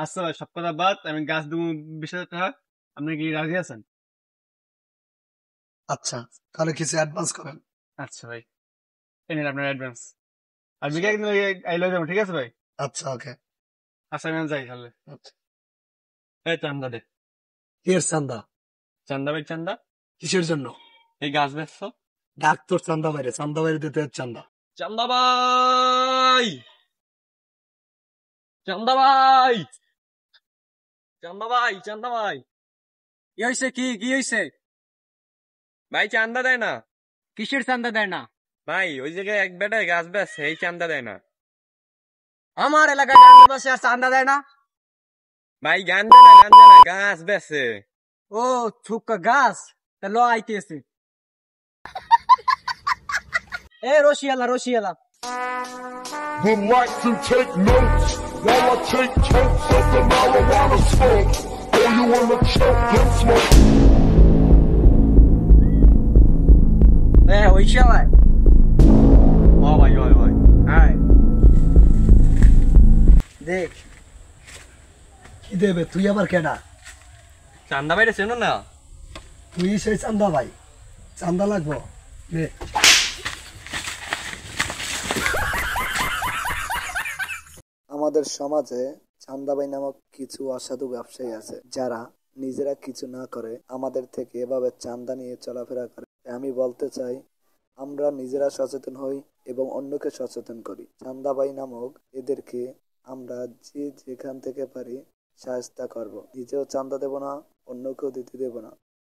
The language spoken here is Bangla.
আচ্ছা ভাই, সব কথা বাদ, আমি গাছ দেবো 20,000 টাকা। আপনি কি রাজি আছেন? আচ্ছা, তাহলে কিছু অ্যাডভান্স করেন। আচ্ছা ভাই, এই নিন আপনার অ্যাডভান্স। আর বিকেলে একদিন আইলে যাবো, ঠিক আছে ভাই? আচ্ছা, ওকে। আচ্ছা আমি যাই তাহলে। আচ্ছা। এই চান্দা দে। এর চান্দা? চান্দা ভাই, চান্দা। কিসের জন্য? এই গাছ বেচছো। ডাক তোর চান্দা বাইরে, চান্দা বাইরে দিতে হয় চান্দা। চান্দা ভাই, চান্দা ভাই, চান্দা ভাই, চান্দা ভাই। কি হয়েছে? কি হয়েছে? ভাই চান্দা দেয় না। কিসের চান্দা দেয় না? ভাই ওই জায়গায় এক বেটায় গাছ বেচছে, এই চান্দা দেয় না। আমার এলাকায় গান বসে আর চান্দা দেয় না? ভাই গাঞ্জা না, গাঞ্জা না, গাছ বেচছে। ও থুকা গাছ, তা ল আইতেছে। এ রশিয়ালা রশিয়ালা, Relax and take notes while I take totes of the marijuana smoke. Oh, you wanna choke and smoke? ওই শালায় ও ভাই, ভাই ভাই। হাই দেখ। কি দেবে? তুই আবার কেডা? চান্দা ভাইরে চেনো না? তুই সেই চান্দা ভাই? চান্দা লাগবো নে। আমাদের সমাজে চান্দাবাই নামক কিছু অসাধু ব্যবসায়ী আছে যারা নিজেরা কিছু না করে আমাদের থেকে এভাবে চান্দা নিয়ে চলাফেরা করে। আমি বলতে চাই, আমরা নিজেরা সচেতন হই এবং অন্যকে সচেতন করি। চান্দাবাই নামক এদেরকে আমরা যে যেখান থেকে পারি শায়েস্তা করব। নিজেও চান্দা দেব না, অন্যকেও দিতে দেব না।